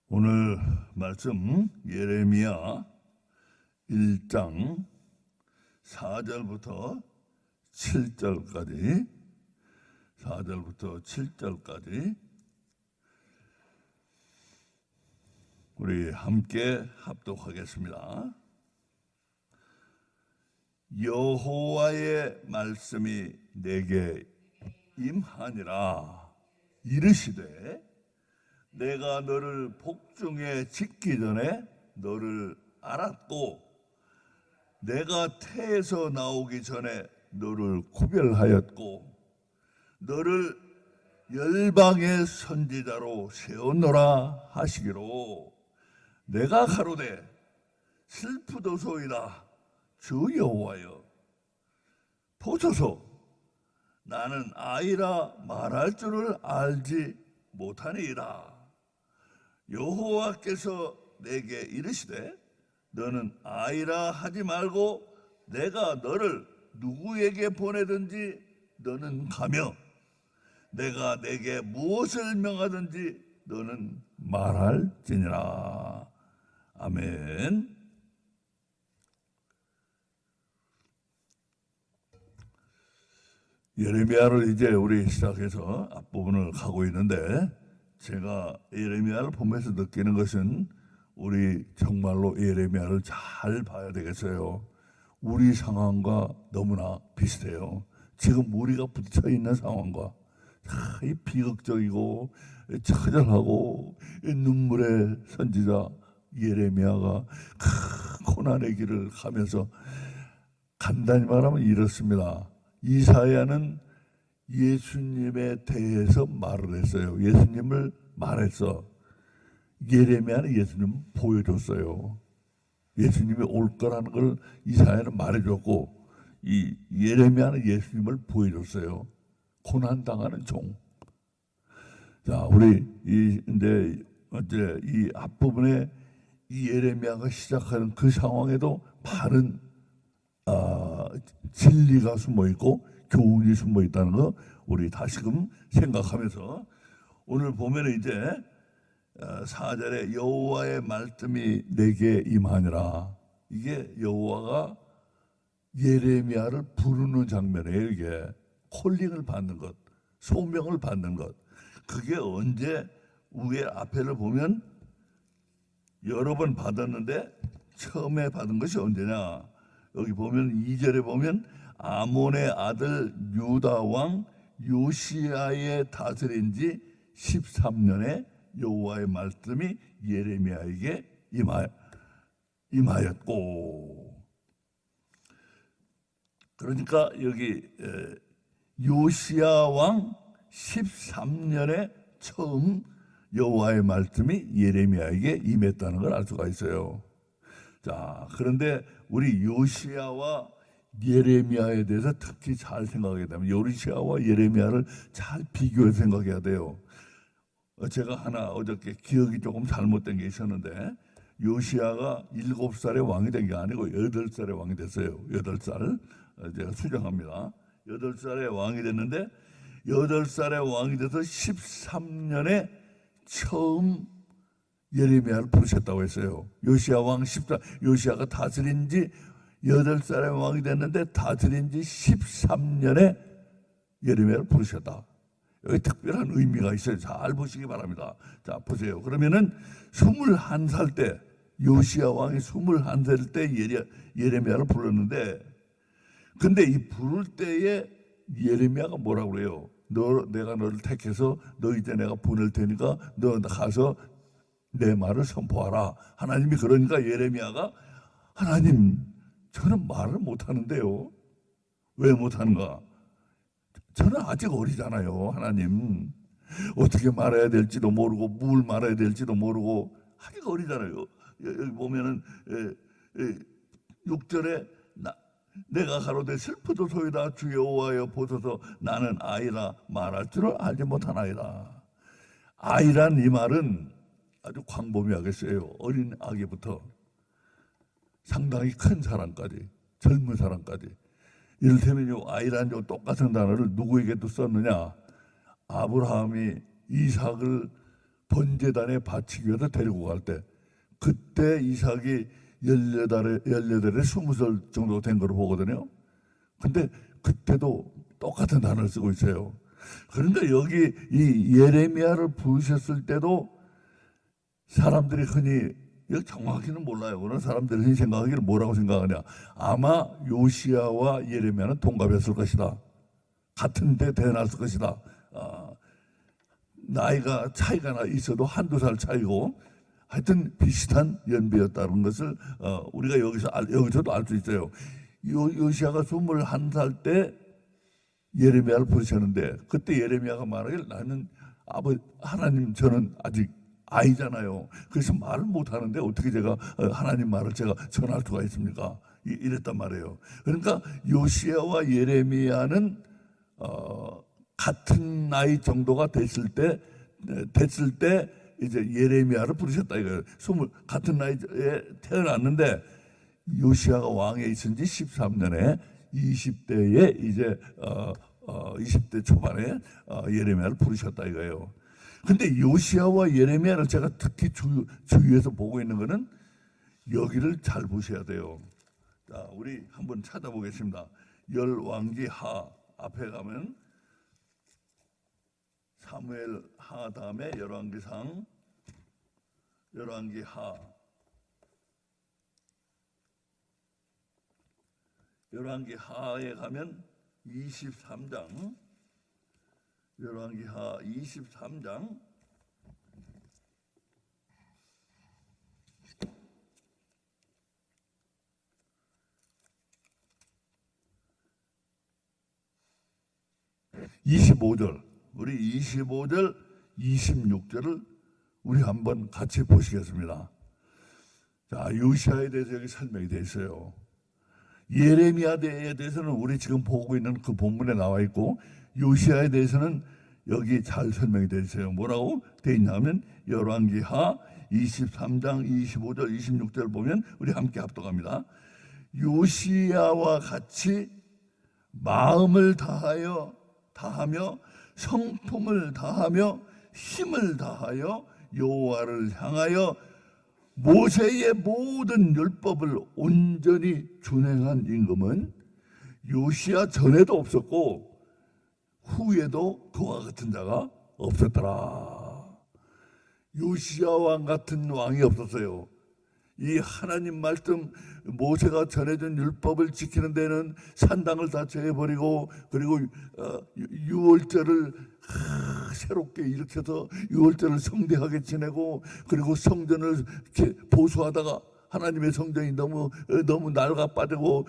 오늘 말씀 예레미야 1장 4절부터 7절까지 4절부터 7절까지 우리 함께 합독하겠습니다. 여호와의 말씀이 내게 임하니라. 이르시되 내가 너를 복중에 짓기 전에 너를 알았고 내가 태에서 나오기 전에 너를 구별하였고 너를 열방의 선지자로 세웠노라 하시기로 내가 가로되 슬프도소이다 주 여호와여 보소서 나는 아이라 말할 줄을 알지 못하니이다. 여호와께서 내게 이르시되 너는 아이라 하지 말고 내가 너를 누구에게 보내든지 너는 가며 내가 내게 무엇을 명하든지 너는 말할지니라. 아멘. 예레미야를 이제 우리 시작해서 앞부분을 가고 있는데 제가 예레미야를 보면서 느끼는 것은 우리 정말로 예레미야를 잘 봐야 되겠어요. 우리 상황과 너무나 비슷해요. 지금 우리가 붙여 있는 상황과 이 비극적이고 처절하고 눈물의 선지자 예레미야가 큰 고난의 길을 가면서 간단히 말하면 이렇습니다. 이사야는 예수님에 대해서 말을 했어요. 예수님을 말했어. 예레미야는 예수님을 보여줬어요. 예수님이 올 거라는 걸 이사야는 말해줬고 이 예레미야는 예수님을 보여줬어요. 고난당하는 종. 자, 우리 이제 이 앞부분에 이 예레미야가 시작하는 그 상황에도 많은 진리가 숨어 있고 교훈이 숨어 있다는 거 우리 다시금 생각하면서 오늘 보면 이제 4절에 여호와의 말씀이 내게 임하니라. 이게 여호와가 예레미야를 부르는 장면이에요. 이게 콜링을 받는 것, 소명을 받는 것. 그게 언제 위에 앞에를 보면 여러 번 받았는데 처음에 받은 것이 언제냐? 여기 보면 2절에 보면 아몬의 아들 유다 왕 요시야의 다스린 지 13년에 여호와의 말씀이 예레미야에게 임하였고, 그러니까 여기 요시야 왕 13년에 처음 여호와의 말씀이 예레미야에게 임했다는 걸 알 수가 있어요. 자, 그런데 우리 요시야와 예레미야에 대해서 특히 잘 생각해야 되면 요시야와 예레미야를 잘 비교해서 생각해야 돼요. 제가 하나 어저께 기억이 조금 잘못된 게 있었는데 요시야가 7살에 왕이 된 게 아니고 8살에 왕이 됐어요. 8살 제가 수정합니다. 8살에 왕이 됐는데 8살에 왕이 돼서 13년에 처음 예레미야를 부르셨다고 했어요. 요시야 왕 14, 요시야가 다스린 지 8살에 왕이 됐는데 다스린 지 13년에 예레미야를 부르셨다. 여기 특별한 의미가 있어요. 잘 보시기 바랍니다. 자, 보세요. 그러면은 21살 때 요시야 왕이 21살 때 예레미야를 불렀는데 근데 이 부를 때에 예레미야가 뭐라고 그래요? 내가 너를 택해서 너 이제 내가 보낼 테니까 너 가서 내 말을 선포하라. 하나님이 그러니까 예레미야가 하나님 저는 말을 못하는데요. 왜 못하는가? 저는 아직 어리잖아요. 하나님 어떻게 말해야 될지도 모르고 뭘 말해야 될지도 모르고 아직 어리잖아요. 여기 보면은 6절에 내가 가로되 슬프도소이다 주 여호와여 보소서 나는 아이라 말할 줄을 알지 못하나이다. 아이란 이 말은 아주 광범위하게 써요. 어린 아기부터 상당히 큰 사람까지 젊은 사람까지. 이를테면 요 아이란 요 똑같은 단어를 누구에게도 썼느냐? 아브라함이 이삭을 번제단에 바치기 위해서 데리고 갈 때, 그때 이삭이 18에 20살 정도 된 걸로 보거든요. 근데 그때도 똑같은 단어를 쓰고 있어요. 그런데 여기 이 예레미야를 부르셨을 때도 사람들이 흔히, 여기 정확히는 몰라요. 그런 사람들이 흔히 생각하기를 뭐라고 생각하냐. 아마 요시야와 예레미야는 동갑이었을 것이다. 같은 데 태어났을 것이다. 나이가 차이가 있어도 한두 살 차이고 하여튼 비슷한 연배였다는 것을 우리가 여기서도 알 수 있어요. 요시야가 21살 때 예레미야를 부르셨는데, 그때 예레미야가 말하길 나는 하나님, 저는 아직 아이잖아요. 그래서 말을 못하는데 어떻게 제가 하나님 말을 제가 전할 수가 있습니까? 이랬단 말이에요. 그러니까 요시야와 예레미야는 같은 나이 정도가 됐을 때 이제 예레미야를 부르셨다 이거예요. 같은 나이에 태어났는데 요시야가 왕에 있은 지 13년에 20대에 이제 20대 초반에 예레미야를 부르셨다 이거예요. 근데 요시야와 예레미야를 제가 특히 주위에서 보고 있는 거는 여기를 잘 보셔야 돼요. 자, 우리 한번 찾아보겠습니다. 열왕기 하 앞에 가면 사무엘 하 다음에 열왕기 상, 열왕기 하, 열왕기 하에 가면 23장, 열왕기 하 23장, 우리 25절, 26절을 우리 한번 같이 보시겠습니다. 자, 요시야에 대해서 여기 설명이 되어 있어요. 예레미야에 대해서는 우리 지금 보고 있는 그 본문에 나와 있고, 요시야에 대해서는 여기 잘 설명이 되어 있어요. 뭐라고 되어 있냐면 열왕기하 23장 25절 26절 보면 우리 함께 합독합니다. 요시야와 같이 마음을 다하며 성품을 다하며 힘을 다하여 여호와를 향하여 모세의 모든 율법을 온전히 준행한 임금은 요시야 전에도 없었고 후에도 그와 같은 자가 없었더라. 요시야 왕 같은 왕이 없었어요. 이 하나님 말씀, 모세가 전해준 율법을 지키는 데는 산당을 다 제해버리고, 그리고 유월절을 새롭게 일으켜서 유월절을 성대하게 지내고, 그리고 성전을 이렇게 보수하다가 하나님의 성전이 너무 낡아 빠지고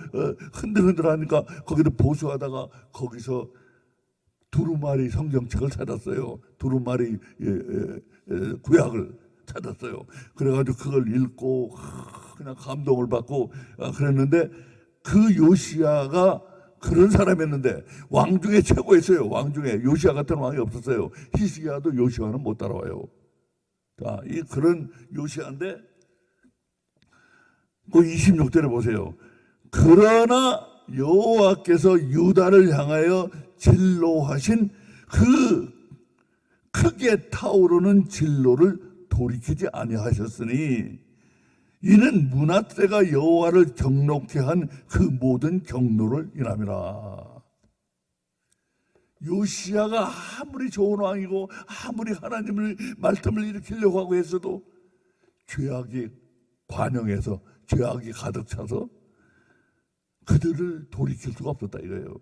흔들흔들하니까 거기를 보수하다가 거기서 두루마리 성경책을 찾았어요. 두루마리 구약을 찾았어요. 그래가지고 그걸 읽고 그냥 감동을 받고 그랬는데, 그 요시야가 그런 사람이었는데 왕 중에 최고였어요. 왕 중에 요시야 같은 왕이 없었어요. 히스기야도 요시야는 못 따라와요. 자, 그런 요시야인데 그 26절에 보세요. 그러나 여호와께서 유다를 향하여 진로하신 그 크게 타오르는 진로를 돌이키지 아니하셨으니 이는 므낫세가 여호와를 경록케 한 그 모든 경로를 인함이라. 요시야가 아무리 좋은 왕이고 아무리 하나님의 말씀을 일으키려고 하고 했어도 죄악이 관영해서 죄악이 가득 차서 그들을 돌이킬 수가 없었다 이거예요.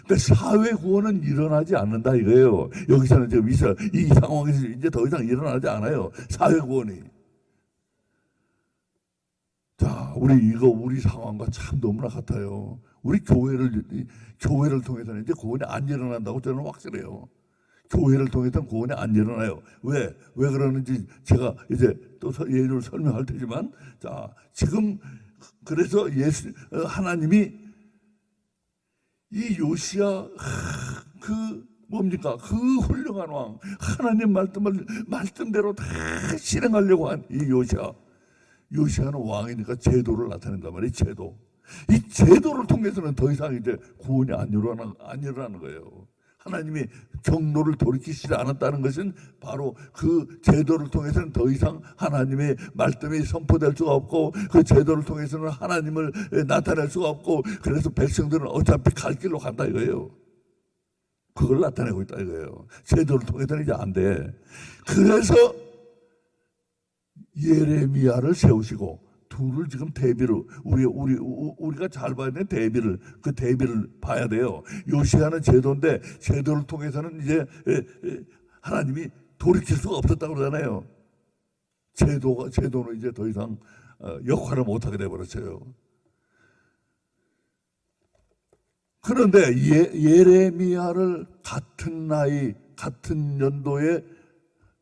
그러니까 사회 구원은 일어나지 않는다 이거예요. 여기서는 지금 이 상황에서 이제 더 이상 일어나지 않아요. 사회 구원이. 자, 우리 상황과 참 너무나 같아요. 우리 교회를 통해서는 이제 구원이 안 일어난다고 저는 확실해요. 교회를 통해서는 구원이 안 일어나요. 왜 그러는지 제가 이제 또 예를 설명할 테지만, 자, 지금 그래서 하나님이 이 요시야 뭡니까? 그 훌륭한 왕, 하나님 말씀대로 다 실행하려고 한 이 요시야는 왕이니까 제도를 나타낸단 말이에요. 제도. 이 제도를 통해서는 더 이상 이제 구원이 안 일어나는 거예요. 하나님이 경로를 돌이키시지 않았다는 것은 바로 그 제도를 통해서는 더 이상 하나님의 말씀이 선포될 수가 없고, 그 제도를 통해서는 하나님을 나타낼 수가 없고, 그래서 백성들은 어차피 갈 길로 간다 이거예요. 그걸 나타내고 있다 이거예요. 제도를 통해서는 이제 안 돼. 그래서 예레미야를 세우시고 둘을 지금 대비를 우리가 잘 봐야 되는 대비를 그 대비를 봐야 돼요. 요시야는 제도인데 제도를 통해서는 이제 하나님이 돌이킬 수가 없었다고 그러잖아요. 제도는 이제 더 이상 역할을 못하게 돼버렸어요. 그런데 예레미야를 같은 나이 같은 연도에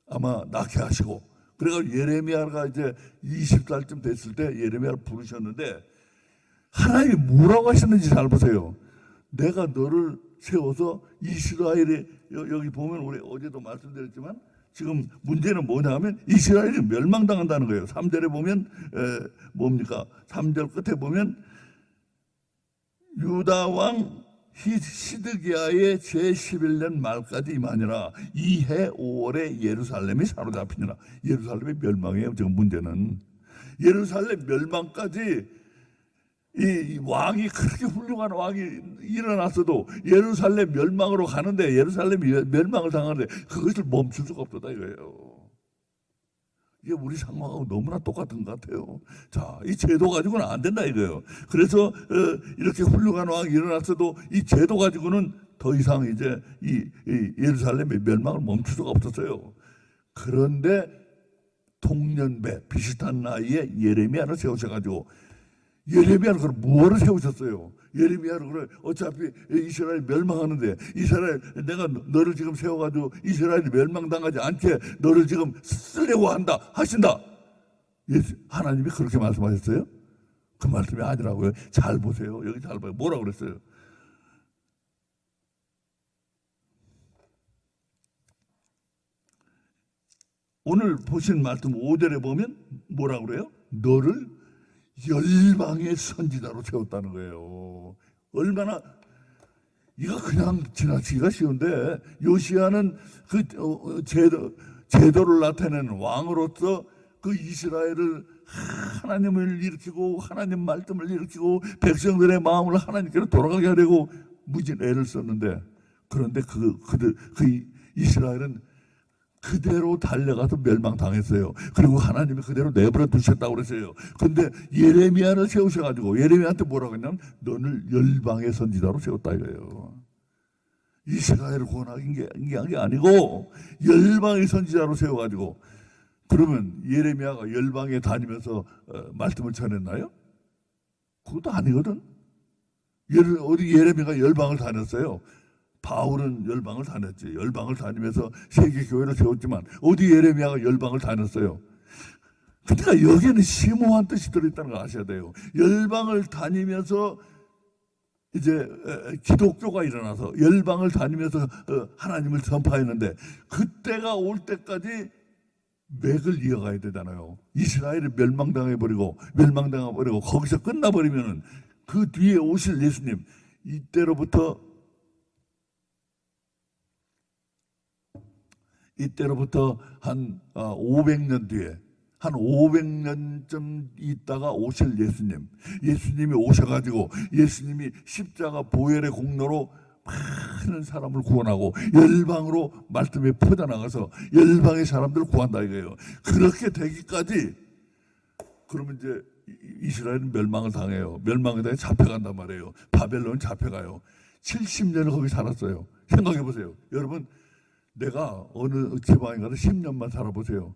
아마 낳게 하시고, 그래서 예레미야가 이제 20살쯤 됐을 때 예레미야를 부르셨는데 하나님이 뭐라고 하셨는지 잘 보세요. 내가 너를 세워서 이스라엘에, 여기 보면 우리 어제도 말씀드렸지만 지금 문제는 뭐냐 하면 이스라엘이 멸망당한다는 거예요. 3절에 보면 뭡니까? 3절 끝에 보면 유다 왕 시드기야의 제11년 말까지 임하니라. 이해 5월에 예루살렘이 사로잡히니라. 예루살렘의 멸망이에요. 지금 문제는 예루살렘 멸망까지 이 왕이 그렇게 훌륭한 왕이 일어났어도 예루살렘 멸망으로 가는데, 예루살렘이 멸망을 당하는데 그것을 멈출 수가 없었다 이거예요. 이게 우리 상황하고 너무나 똑같은 것 같아요. 자, 이 제도 가지고는 안 된다 이거예요. 그래서 이렇게 훌륭한 왕이 일어났어도 이 제도 가지고는 더 이상 이제 이 예루살렘의 멸망을 멈출 수가 없었어요. 그런데 동년배 비슷한 나이에 예레미야를 세우셔가지고, 예레미야를 그럼 무엇을 세우셨어요? 예레미야를 그래 어차피 이스라엘 멸망하는데, 이스라엘 내가 너를 지금 세워가지고 이스라엘이 멸망당하지 않게 너를 지금 쓰려고 한다 하신다. 하나님이 그렇게 말씀하셨어요? 그 말씀이 아니라고요. 잘 보세요. 여기 잘 봐요. 뭐라고 그랬어요? 오늘 보신 말씀 5절에 보면 뭐라고 그래요? 너를 열방의 선지자로 세웠다는 거예요. 얼마나, 이거 그냥 지나치기가 쉬운데 요시야는 그 제도를 나타내는 왕으로서 그 이스라엘을 하나님을 일으키고 하나님 말씀을 일으키고 백성들의 마음을 하나님께로 돌아가게 하려고 무진 애를 썼는데, 그런데 그 이스라엘은 그대로 달려가서 멸망당했어요. 그리고 하나님이 그대로 내버려 두셨다고 그랬어요. 그런데 예레미야를 세우셔가지고 예레미야한테 뭐라고 했냐면 너를 열방의 선지자로 세웠다 이거예요. 이스라엘을 구원하기 게 아니고 열방의 선지자로 세워가지고. 그러면 예레미야가 열방에 다니면서 말씀을 전했나요? 그것도 아니거든. 어디 예레미야가 열방을 다녔어요? 바울은 열방을 다녔지. 열방을 다니면서 세계 교회를 세웠지만 어디 예레미야가 열방을 다녔어요? 그러니까 여기에는 심오한 뜻이 들어있다는 걸 아셔야 돼요. 열방을 다니면서 이제 기독교가 일어나서 열방을 다니면서 하나님을 전파했는데, 그때가 올 때까지 맥을 이어가야 되잖아요. 이스라엘이 멸망당해버리고 거기서 끝나버리면은 그 뒤에 오실 예수님, 이때로부터 한 500년 뒤에, 한 500년쯤 있다가 오실 예수님이 오셔가지고 예수님이 십자가 보혈의 공로로 많은 사람을 구원하고 열방으로 말씀에 퍼져나가서 열방의 사람들을 구한다 이거예요. 그렇게 되기까지, 그러면 이제 이스라엘은 멸망을 당해요. 멸망에 대해 잡혀간단 말이에요. 바벨론 잡혀가요. 70년을 거기 살았어요. 생각해 보세요. 여러분, 내가 어느 지방에 가서 10년만 살아보세요.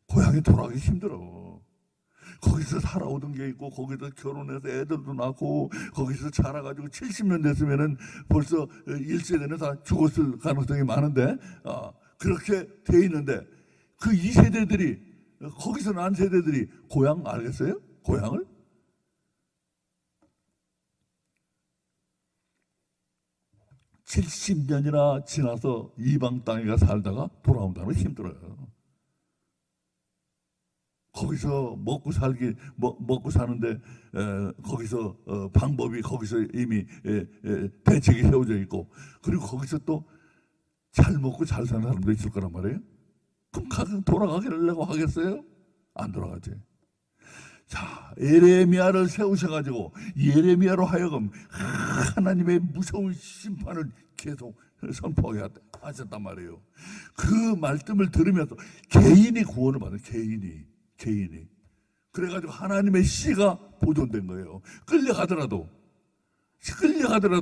고향에 돌아가기 힘들어. 거기서 살아오던 게 있고, 거기서 결혼해서 애들도 낳고, 거기서 자라가지고 70년 됐으면은 벌써 1세대는 다 죽었을 가능성이 많은데, 그렇게 돼 있는데, 그 2세대들이, 거기서 난 세대들이 고향 알겠어요? 고향을? (70년이나) 지나서 이방 땅에 가 살다가 돌아온다는 건 힘들어요. 거기서 먹고 사는데 거기서 방법이 거기서 이미 대책이 세워져 있고, 그리고 거기서 또 잘 먹고 잘 사는 사람도 있을 거란 말이에요. 그럼 돌아가기라고 하겠어요? 안 돌아가지. 자, 예레미야를 세우셔가지고 예레미야로 하여금 하나님의 무서운 심판을 계속 선포하게 하셨단 말이에요. 그 말씀을 들으면서 개인이 구원을 받는, 개인이. 그래가지고 하나님의 씨가 보존된 거예요. 끌려가더라도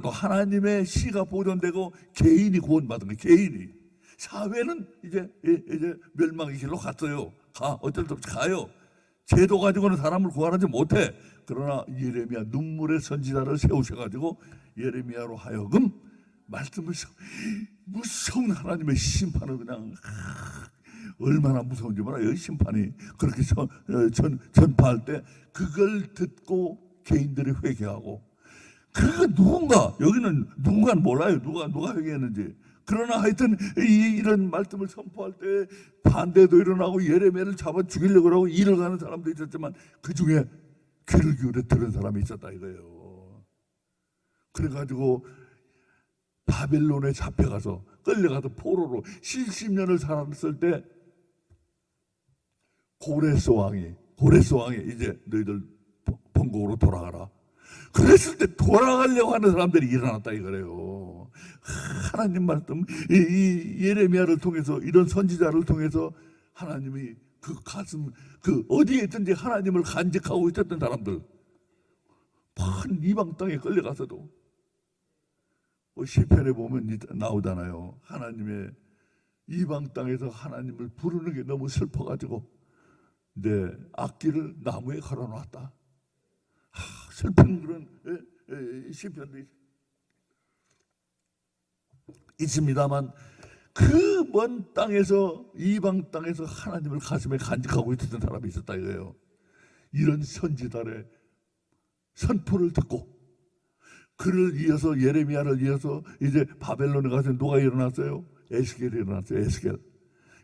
하나님의 씨가 보존되고 개인이 구원받은 거예요. 개인이. 사회는 이제 멸망의 길로 갔어요. 어쩔 수 없이 가요. 제도 가지고는 사람을 구원하지 못해. 그러나 예레미야, 눈물의 선지자를 세우셔가지고 예레미야로 하여금 말씀을, 무서운 하나님의 심판을 그냥 얼마나 무서운지 몰라요. 심판이 그렇게 전파할 때 그걸 듣고 개인들이 회개하고, 여기는 누군가는 몰라요. 누가 회개했는지. 그러나 하여튼 이런 말씀을 선포할 때 반대도 일어나고 예레미야를 잡아 죽이려고 하고 일을 가는 사람도 있었지만 그 중에 귀를 기울여 들은 사람이 있었다 이거예요. 그래가지고 바벨론에 잡혀가서 끌려가서 포로로 70년을 살았을 때 고레스 왕이 이제 너희들 본국으로 돌아가라. 그랬을 때 돌아가려고 하는 사람들이 일어났다 이거래요. 하나님 말씀, 이 예레미야를 통해서, 이런 선지자를 통해서 하나님이 어디에 있든지 하나님을 간직하고 있었던 사람들, 한 이방 땅에 끌려가서도 시편에 보면 나오잖아요. 하나님의 이방 땅에서 하나님을 부르는 게 너무 슬퍼가지고 내 악기를 나무에 걸어놨다. 슬픈 그런 시편도 있습니다만, 그 먼 땅에서, 이방 땅에서 하나님을 가슴에 간직하고 있었던 사람이 있었다 이거예요. 이런 선지자의 선포를 듣고 그를 이어서, 예레미야를 이어서 이제 바벨론에 가서 누가 일어났어요? 에스겔이 일어났어요. 에스겔.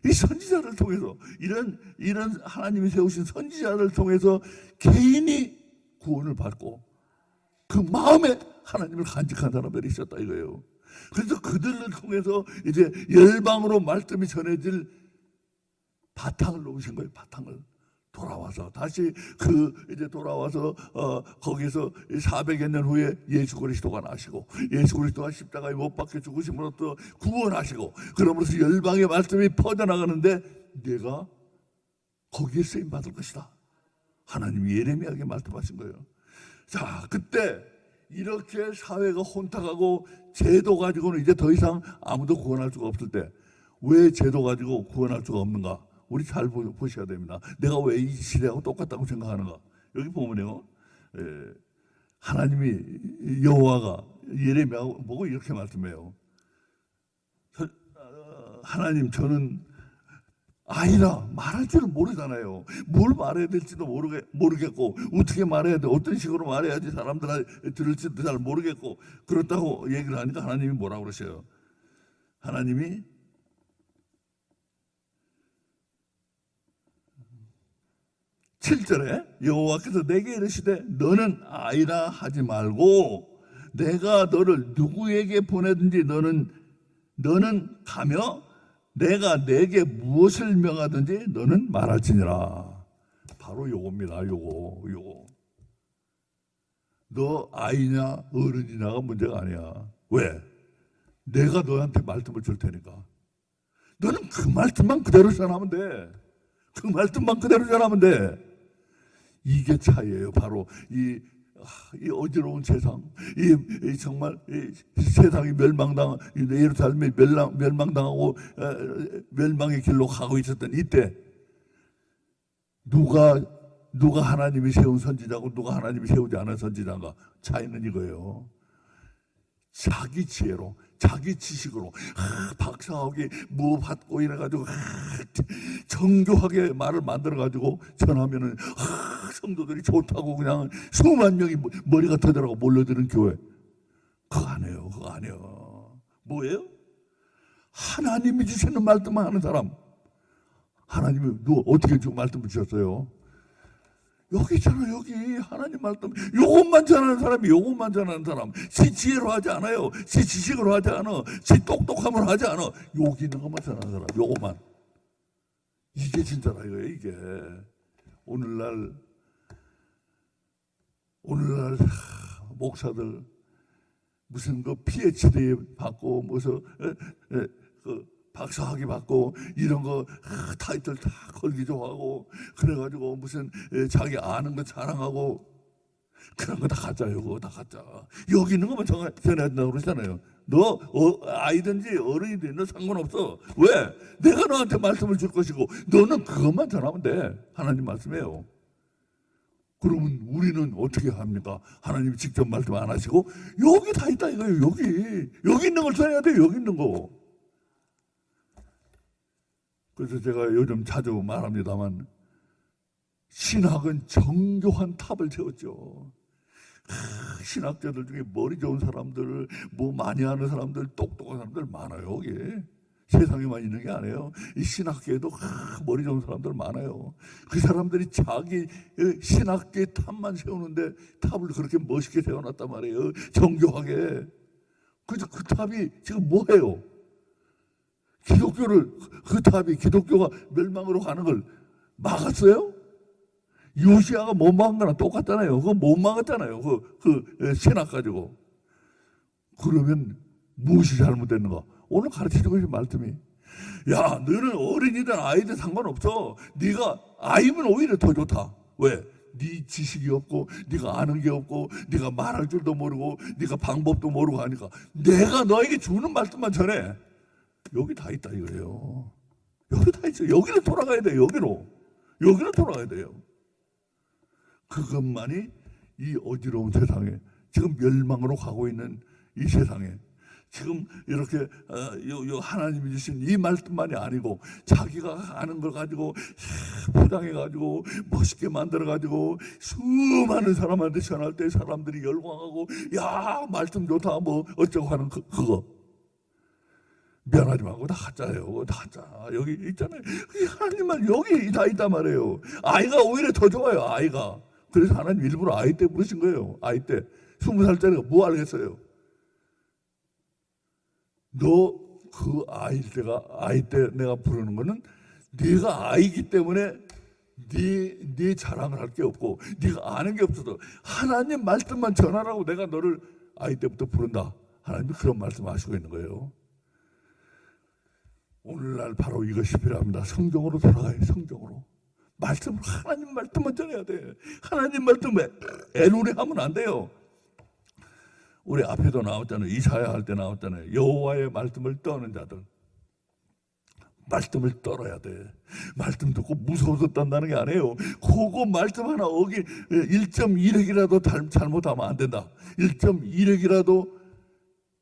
이 선지자를 통해서, 이런 하나님이 세우신 선지자를 통해서 개인이 구원을 받고 그 마음에 하나님을 간직한 사람들이 있었다 이거예요. 그래서 그들을 통해서 이제 열방으로 말씀이 전해질 바탕을 놓으신 거예요. 바탕을. 돌아와서 다시 돌아와서 거기서 400여 년 후에 예수 그리스도가 나시고, 예수 그리스도가 십자가에 못 박혀 죽으심으로써 구원하시고, 그러면서 열방의 말씀이 퍼져나가는데 내가 거기에 쓰임 받을 것이다. 하나님이 예레미야에게 말씀하신 거예요. 자, 그때 이렇게 사회가 혼탁하고 제도 가지고는 이제 더 이상 아무도 구원할 수가 없을 때, 왜 제도 가지고 구원할 수가 없는가? 우리 잘 보셔야 됩니다. 내가 왜 이 시대하고 똑같다고 생각하는가? 여기 보면요, 하나님이, 여호와가 예레미야 보고 이렇게 말씀해요. 하나님, 저는 아이라 말할 줄을 모르잖아요. 뭘 말해야 될지도 모르겠고, 어떻게 말해야 돼, 어떤 식으로 말해야지 사람들 들을지도 잘 모르겠고, 그렇다고 얘기를 하니까 하나님이 뭐라고 그러셔요? 하나님이 7절에 여호와께서 내게 이르시되 너는 아이라 하지 말고 내가 너를 누구에게 보내든지 너는 가며 내가 내게 무엇을 명하든지 너는 말할지니라. 바로 요겁니다. 요거. 너 아이냐 어른이냐가 문제가 아니야. 왜? 내가 너한테 말씀을 줄 테니까 너는 그 말씀만 그대로 전하면 돼. 그 말씀만 그대로 전하면 돼. 이게 차이예요. 바로 이 어지러운 세상, 정말 세상이 예루살렘이 멸망당하고 멸망의 길로 가고 있었던 이때 누가 하나님이 세운 선지자고 누가 하나님이 세우지 않은 선지자인가? 차이는 이거예요. 자기 지혜로, 자기 지식으로 박사학위 뭐 받고 이래가지고 정교하게 말을 만들어가지고 전하면은 성도들이 좋다고 그냥 수만 명이 머리가 터져라고 몰려드는 교회. 그거 아니에요. 뭐예요? 하나님이 주시는 말씀만 하는 사람. 하나님이 어떻게 말씀을 주셨어요? 여기 있잖아. 여기 하나님 말씀 요것만 전하는 사람이 요것만 전하는 사람. 지 지혜로 하지 않아요. 지 지식으로 하지 않아. 지 똑똑함으로 하지 않아. 여기 있는 것만 전하는 사람. 요것만. 이게 진짜라 이거예요. 이게 오늘날 목사들 무슨 그 PhD 받고 무슨 그 박사학위 받고 이런 거 타이틀 다 걸기 좋아하고 그래가지고 무슨 자기 아는 거 자랑하고 그런 거 다 가짜예요. 그거 다 가짜. 여기 있는 것만 전해야 된다고 그러잖아요. 너 아이든지 어른이든지 너 상관없어. 왜? 내가 너한테 말씀을 줄 것이고 너는 그것만 전하면 돼. 하나님 말씀이에요. 그러면 우리는 어떻게 합니까? 하나님이 직접 말씀 안 하시고 여기 다 있다 이거예요. 여기 있는 걸 전해야 돼요. 여기 있는 거. 그래서 제가 요즘 자주 말합니다만 신학은 정교한 탑을 세웠죠. 신학자들 중에 머리 좋은 사람들, 뭐 많이 아는 사람들, 똑똑한 사람들 많아요. 여기 세상에만 있는 게 아니에요. 이 신학계에도 머리 좋은 사람들 많아요. 그 사람들이 자기 신학계 탑만 세우는데 탑을 그렇게 멋있게 세워놨단 말이에요. 정교하게. 그래서 그 탑이 지금 뭐예요? 기독교를, 그 탑이 기독교가 멸망으로 가는 걸 막았어요? 요시아가 못 막은 거랑 똑같잖아요. 그거 못 막았잖아요. 그 신학 가지고. 그러면 무엇이 잘못됐는가? 오늘 가르치는 것이 말씀이. 야, 너는 어린이든 아이든 상관없어. 네가 아이면 오히려 더 좋다. 왜? 네 지식이 없고 네가 아는 게 없고 네가 말할 줄도 모르고 네가 방법도 모르고 하니까 내가 너에게 주는 말씀만 전해. 여기 다 있다 이거예요. 여기 다 있어. 여기로 돌아가야 돼요. 여기로 돌아가야 돼요. 그것만이 이 어지러운 세상에 지금 멸망으로 가고 있는 이 세상에 지금 이렇게 하나님이 주신 이 말씀만이 아니고 자기가 아는 걸 가지고 포장해 가지고 멋있게 만들어 가지고 수많은 사람한테 전할 때 사람들이 열광하고 야 말씀 좋다 뭐 어쩌고 하는 그거 미안하지 말고 다 가짜예요. 다 가짜. 여기 있잖아요. 하나님만 여기 다 있단 말이에요. 아이가 오히려 더 좋아요. 아이가. 그래서 하나님 일부러 아이 때 부르신 거예요. 아이 때. 20살짜리가 뭐 알겠어요? 너 그 아이 때 내가 부르는 거는 네가 아이기 때문에 네 자랑을 할 게 없고 네가 아는 게 없어도 하나님 말씀만 전하라고 내가 너를 아이 때부터 부른다. 하나님이 그런 말씀하시고 있는 거예요. 오늘날 바로 이것이 필요합니다. 성경으로 돌아가요. 성경으로. 말씀을 하나님 말씀만 전해야 돼. 하나님 말씀에 애누리하면 안 돼요. 우리 앞에도 나왔잖아요. 이사야 할 때 나왔잖아요. 여호와의 말씀을 떠는 자들. 말씀을 떨어야 돼. 말씀 듣고 무서워서 떤다는 게 아니에요. 그거 말씀 하나 1.1핵이라도 잘못하면 안 된다. 1.1핵이라도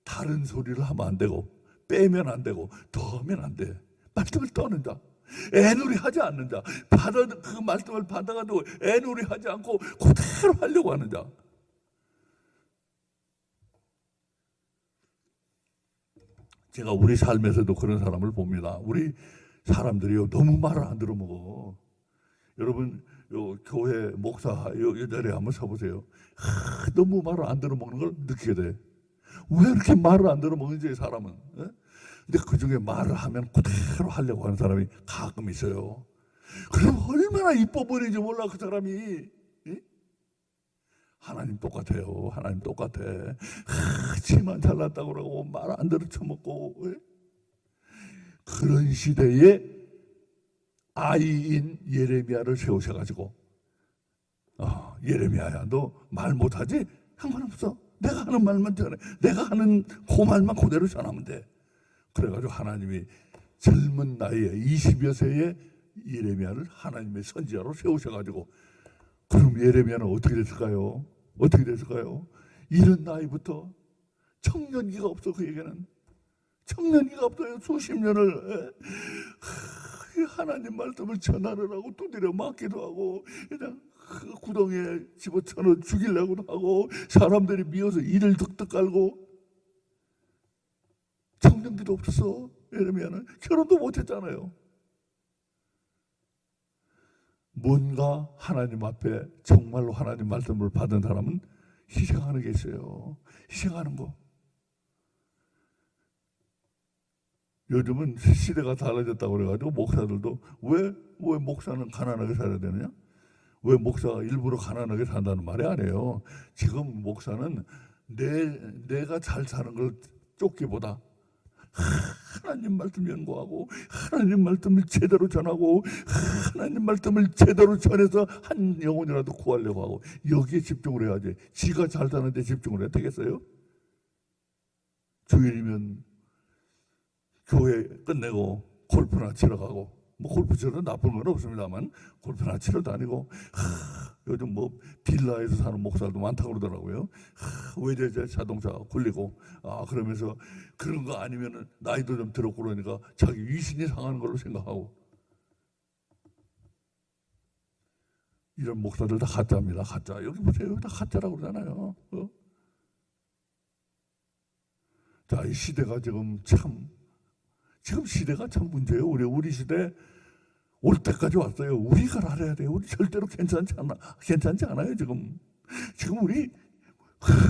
다른 소리를 하면 안 되고 빼면 안 되고 더 하면 안 돼. 말씀을 떠는 자. 애누리 하지 않는 자. 그 말씀을 받아가지고 애누리 하지 않고 그대로 하려고 하는 자. 제가 우리 삶에서도 그런 사람을 봅니다. 우리 사람들이요 너무 말을 안 들어먹어. 여러분 요 교회 목사 요 자리에 한번 서보세요. 너무 말을 안 들어먹는 걸 느끼게 돼. 왜 이렇게 말을 안 들어먹는지 사람은. 에? 근데 그 중에 말을 하면 그대로 하려고 하는 사람이 가끔 있어요. 그럼 얼마나 이뻐 보이는지 몰라 그 사람이. 에? 하나님 똑같아요. 하나님 똑같아. 치만 잘났다고 그러고 말 안 들어 처먹고. 그런 시대에 아이인 예레미야를 세우셔가지고 예레미야야 너 말 못하지? 상관없어. 내가 하는 말만 전해. 내가 하는 그 말만 그대로 전하면 돼. 그래가지고 하나님이 젊은 나이에 20여 세에 예레미야를 하나님의 선지자로 세우셔가지고 그럼 예레미야는 어떻게 됐을까요? 어떻게 됐을까요? 이런 나이부터 청년기가 없어. 그에게는 청년기가 없어요. 수십 년을 하나님 말씀을 전하느라고 두드려 맞기도 하고 그냥 그 구덩이에 집어쳐넣어 죽이려고도 하고 사람들이 미워서 이를 득득 깔고 청년기도 없었어. 예레미야는 결혼도 못했잖아요. 뭔가 하나님 앞에 정말로 하나님 말씀을 받은 사람은 희생하는 게 있어요. 희생하는 거. 요즘은 시대가 달라졌다고 그래가지고 목사들도 왜 목사는 가난하게 살아야 되느냐? 왜 목사가 일부러 가난하게 산다는 말이 아니에요. 지금 목사는 내가 잘 사는 걸 쫓기보다 하나님 말씀 연구하고 하나님 말씀을 제대로 전하고 하나님 말씀을 제대로 전해서 한 영혼이라도 구하려고 하고 여기에 집중을 해야지. 지가 잘 사는데 집중을 해야 되겠어요? 주일이면 교회 끝내고 골프나 치러 가고, 뭐 골프 치러 나쁜 건 없습니다만 골프나 치러 다니고, 요즘 뭐 빌라에서 사는 목사도 많다고 그러더라고요. 외제차 자동차 굴리고, 그러면서 그런 거 아니면은 나이도 좀 들었고 그러니까 자기 위신이 상하는 걸로 생각하고. 이런 목사들 다 가짜입니다. 가짜. 여기 보세요. 여기 다 가짜라고 그러잖아요. 자, 이 시대가 지금 시대가 참 문제예요. 우리 시대 올 때까지 왔어요. 우리가 알아야 돼요. 우리 절대로 괜찮지 않아요. 지금 우리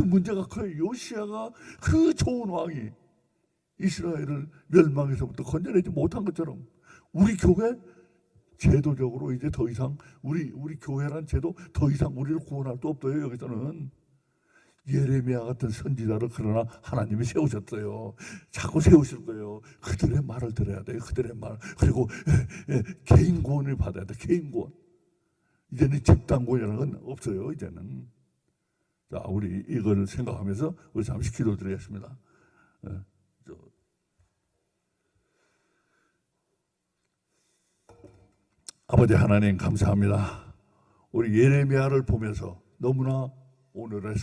문제가 커요. 요시야가 그 좋은 왕이 이스라엘을 멸망에서부터 건져내지 못한 것처럼 우리 교회 제도적으로 이제 더 이상 우리 교회란 제도 더 이상 우리를 구원할 수 없어요. 여기서는 예레미야 같은 선지자를 그러나 하나님이 세우셨어요. 자꾸 세우실 거예요. 그들의 말을 들어야 돼요. 그들의 말. 그리고 개인 구원을 받아야 돼. 개인 구원. 이제는 집단 구원이라는 건 없어요. 이제는. 자, 우리 이걸 생각하면서 우리 잠시 기도드리겠습니다. 아버지 하나님 감사합니다. 우리 예레미야를 보면서 너무나 오늘의